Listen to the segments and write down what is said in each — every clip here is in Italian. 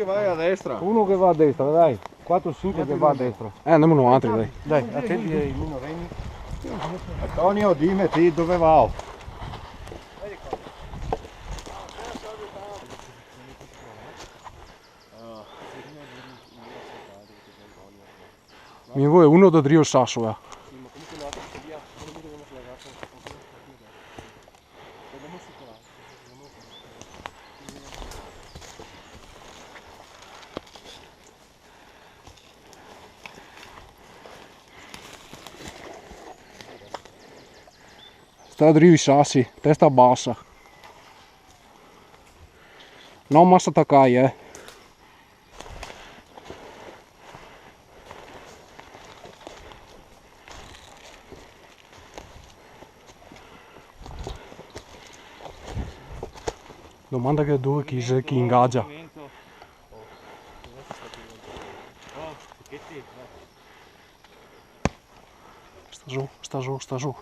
che va a destra. Uno che va a destra, dai. 4-5 che va a destra. Andiamo un altro, dai. Dai, attenti ai minorenni. Antonio, dimmi dove va. Mi vuoi uno da Drio Sasso, eh? Sta Drio i sassi, testa bassa. Non massa Takai, eh. Domanda che dove chi ingaggia. Sta giù, sta giù, sta giù.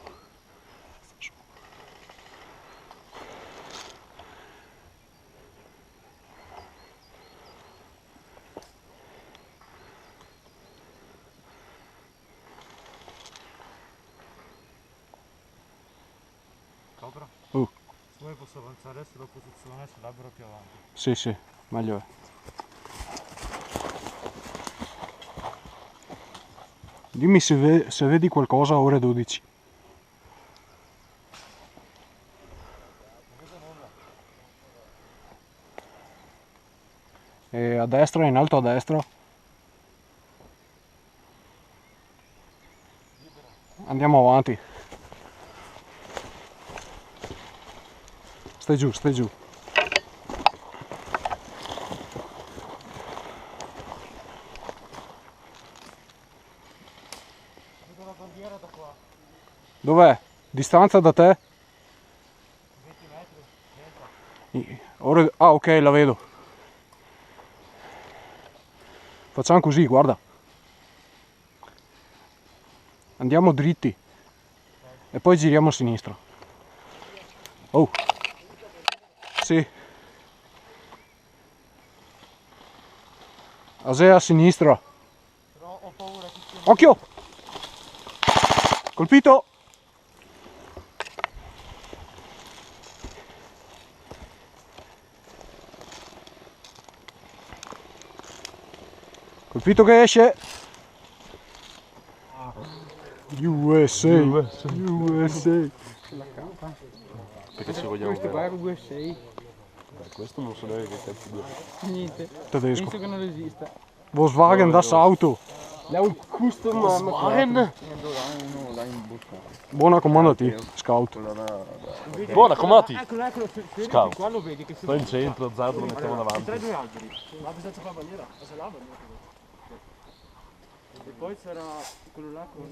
Cobra? Se vuoi posso avanzare adesso la posizione sull'albero più avanti. Sì, sì, meglio è. Dimmi se vedi qualcosa a ore 12. E a destra, in alto a destra. Andiamo avanti. Stai giù, stai giù. Vedo la bandiera da qua. Dov'è? Distanza da te? 20 metri. Ah, ok, la vedo. Facciamo così, guarda. Andiamo dritti. E poi giriamo a sinistra. Oh. Sì. Asea a sinistra. Però ho paura che sia... Occhio! Colpito! Colpito che esce! USA! USA! Perché ci vogliamo Questo qua è USA. Questo non so neanche che cazzo di... Niente. Tedesco. Penso che non esista. Volkswagen das Auto. L'ho custom Volkswagen. Buona comandati, scout. Buona, comati! Eccolo, Scout. qua lo vedi che Sto in centro, Zardo lo mettiamo davanti. tra i due alberi. Ma senza fare bandiera, ma se lava e poi c'era quello là con il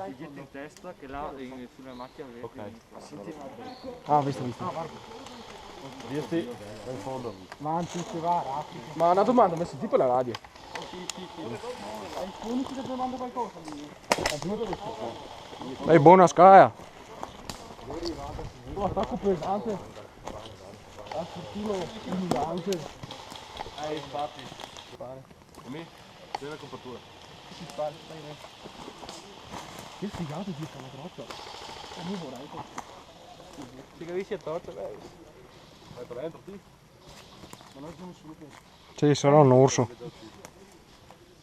biglietto in testa che là sulla macchia aveva. Ok. Ah, visto. Dirti in fondo. Ma anzi si va rapido. Ma una domanda, ma senti per la radio? Sì. È l'unico che domanda qualcosa. Ehi, buona scaia. Oh, attacco pesante. Attacchino illuminante. Infatti. Come? C'è la compattatura. Si spara, stai bene. Che figata di questa grotta. È un vorrei. Si capisce a torto, beh. Vai per dentro, sì? Ma non c'è nessuno che... Sì, sarà un orso.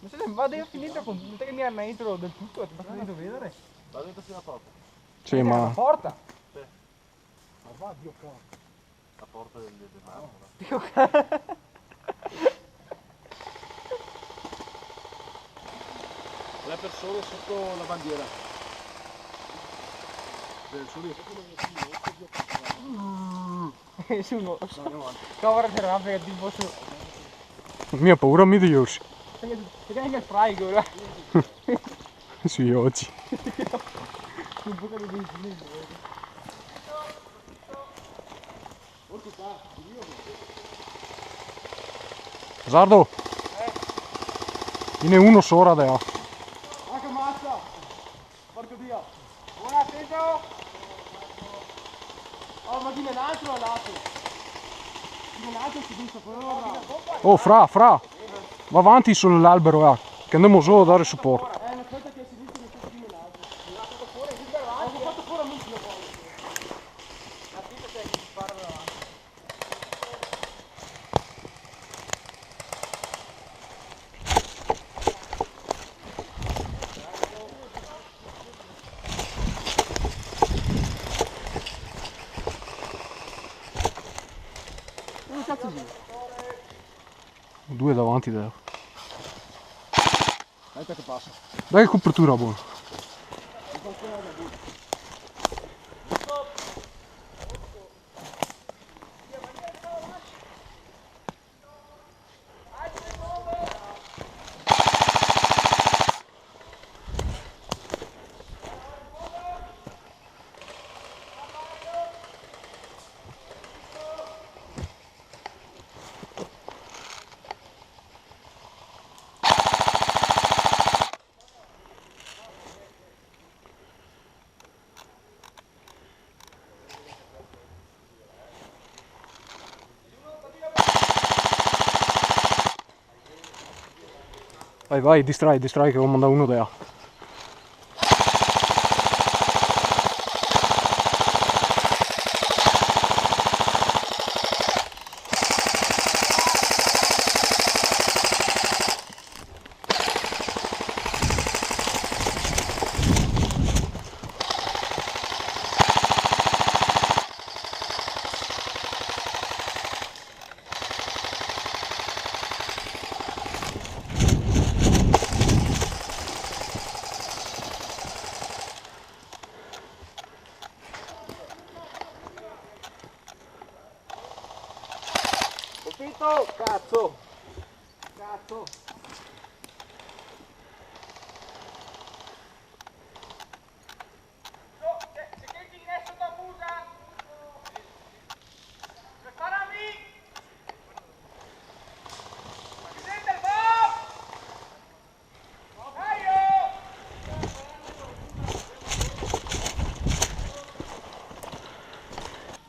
Ma se ne va a finire con tutte che mi hanno intro del tutto, ti basta dentro vedere. Va dentro sulla porta. Sì, La ma... porta! Sì. Ma va, Dio cazzo. La porta del marmo. Dio cazzo. Le persone sotto la bandiera. Nessuno. Cavolo che rampica tipo su. Mia paura mi dici. Perché anche il fraigo, guarda. Sì, oggi. Un po' di benzina. Zardo. Ne uno sora da. Anche mazza! Porco Dio! Buona, attento! Oh, ma dimmi un altro lato! Oh, fra, va avanti sull'albero, che andiamo solo a dare supporto. Dove cazzo sei? Due davanti, dai. Aspetta che passa. Dai che copertura buona. Vai, distrai che ho mandato uno da là. Capito? Cazzo! Cazzo!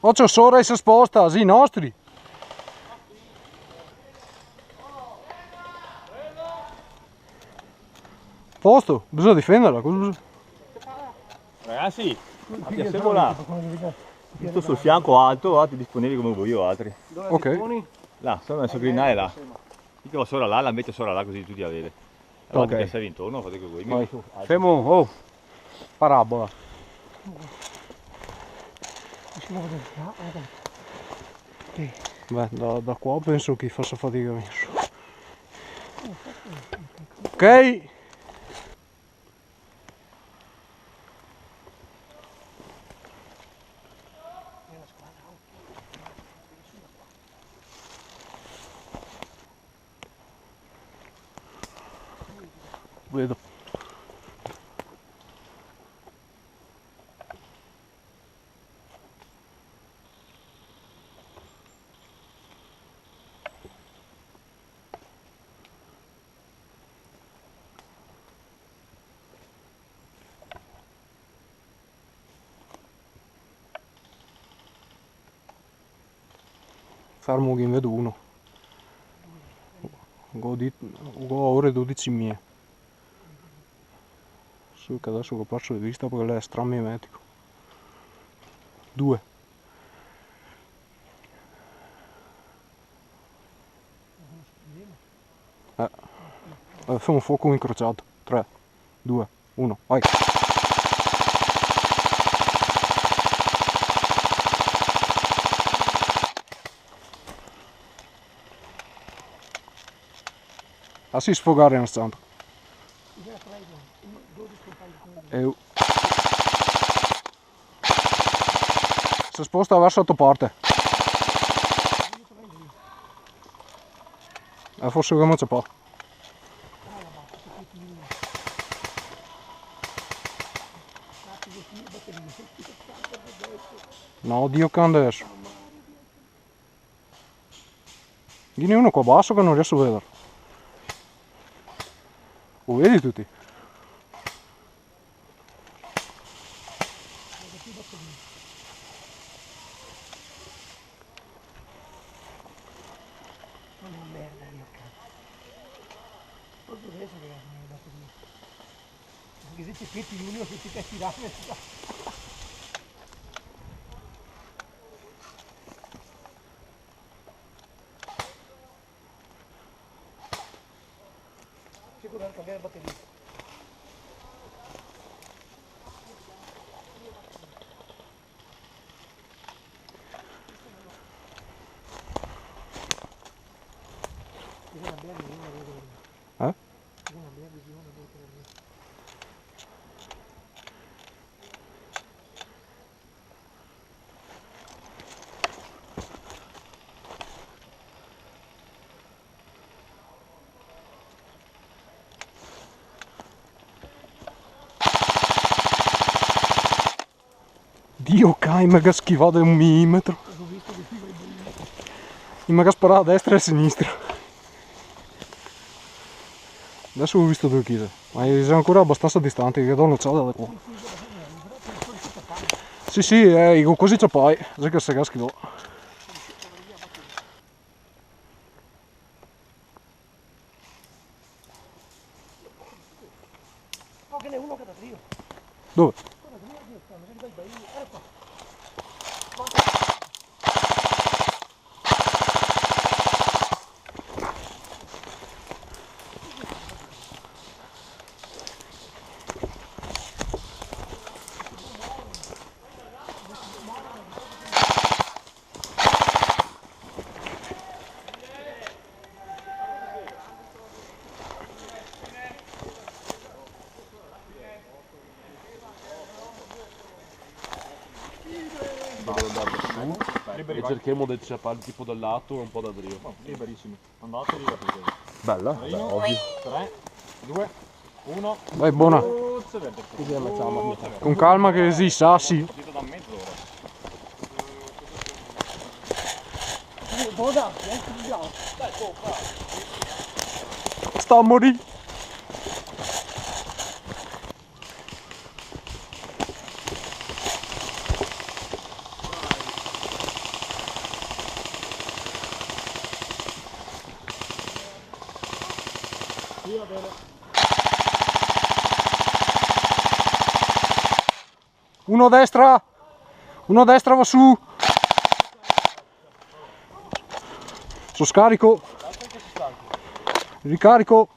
Oh, c'è solo si sposta, sì, i nostri. Posto, bisogna difenderla, cosa bisogna? Ragazzi, siamo là. Tutto sul fianco alto, altri disponibili come voi o altri. Ok. Là, sono messo grinale là. Io va sopra là, la metto sopra là così tutti la vede. Allora Ok. che serve intorno, fate che voi. Vai. Fermo, oh, parabola. Beh, da qua penso che faccia fatica a venire su. Ok. Vedo. Fermo che in vedo uno. Ugo ore 12 mie. Su che adesso che perso di vista perché lei è stramimetico. Due. Fa un fuoco incrociato. 3, 2, 1, vai. A si sfogare un istante. Si sposta verso parte. Forse che non c'è po'. No, Dio che adesso. Vieni uno qua basso che non riesco a vedere. Lo vedi tutti? Perché se ci metti l'unico che ti cassi rame. Sicuro che cambiare batteria. Eh? Dio cai, mega schivato di 1 millimetro. Mi mega sparato a destra e a sinistra. Adesso ho visto 2 kg, ma sei ancora abbastanza distante, che do un'occhiata da qua. Sì, così c'è poi, sai che sei schifo. Oh, che ne è uno che da trio. Dove? Devo andare su e cerchiamo di scippare tipo dal lato e un po' da drio. Liberissimi. Andate lì. Bella? Beh, ovvio. 3, 2, 1. Vai, buona. Con calma che si sassi. Da mezz'ora. Sta a morire. Uno a destra va su. Sono scarico. Ricarico.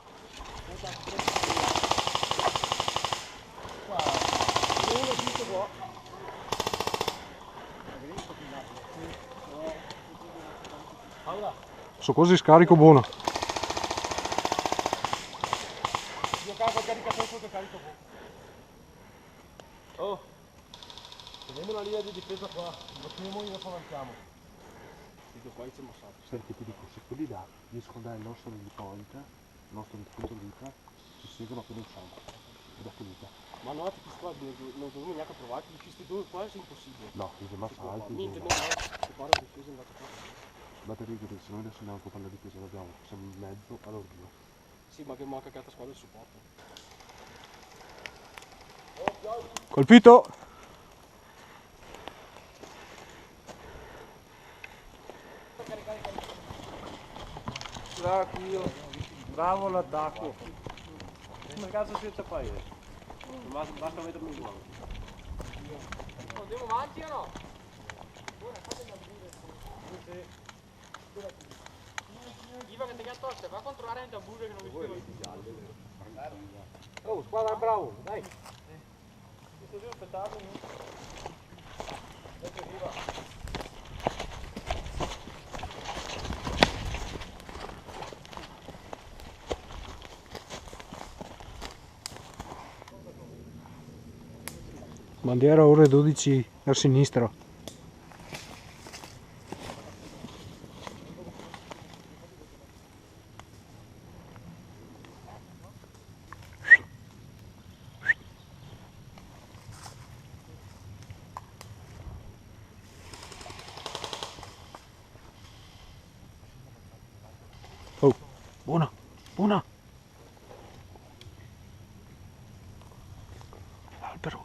Sono quasi scarico buono. Io carico il caricatore sotto carico. Oh, teniamo una linea di difesa qua, battiamo e dopo avanziamo. Dico qua c'è massato. Senti, ti dico, se quelli là riescono a dare il nostro endpoint, il nostro punto di vita, ci seguono appena usciamo. È da finita. Ma no, perché qua non dobbiamo neanche provare, questi due qua è impossibile. No, i massa alti. Niente, no, che pare la difesa è andata qua. Batteria che se noi adesso andiamo a fare la difesa, l'abbiamo, siamo in mezzo all'ordine. Sì, ma che manca che altra squadra di supporto. Colpito. Tranquillo, bravo l'attacco. Come cazzo si fa io? Basta mettermi in mano. Andiamo avanti o no? Iva che ti ha tosto, va a controllare anche a burro che non mi spiego. Oh, squadra bravo, dai! Questo devo aspettare. Adesso arriva. Bandiera ore 12 a sinistra. Oh, buona, buona. Albero.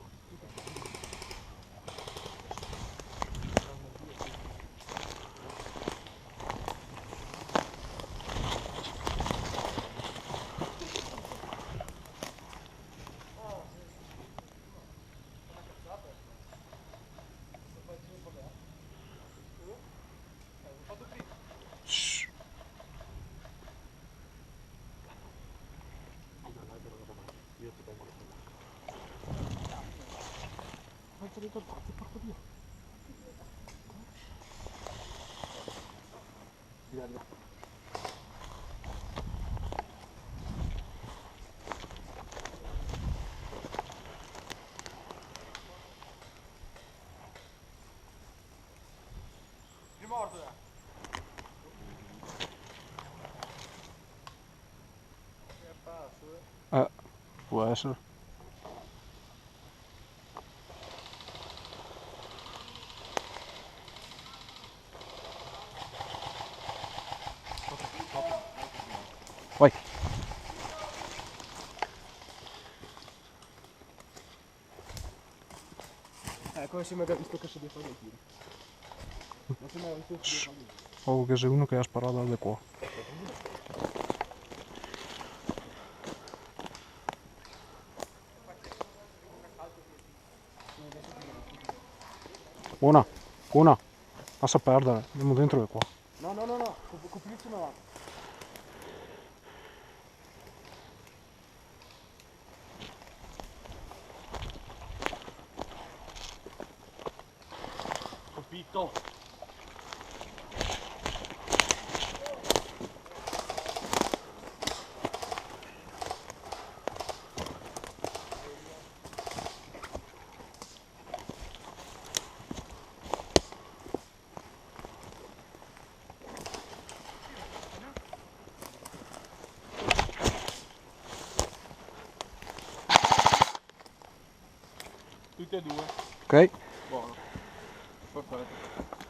dentro parte, porco Dio. Guarda. Può essere. Vai. Come si mette visto che si deve fare il tiro. Non si mai visto che si deve fare. Oh, che c'è uno che ha sparato da qua. Una, lascia perdere, andiamo dentro e qua. No, coprissimo avanti. Colpito. Tutte e due. Ok? Buono. Perfetto.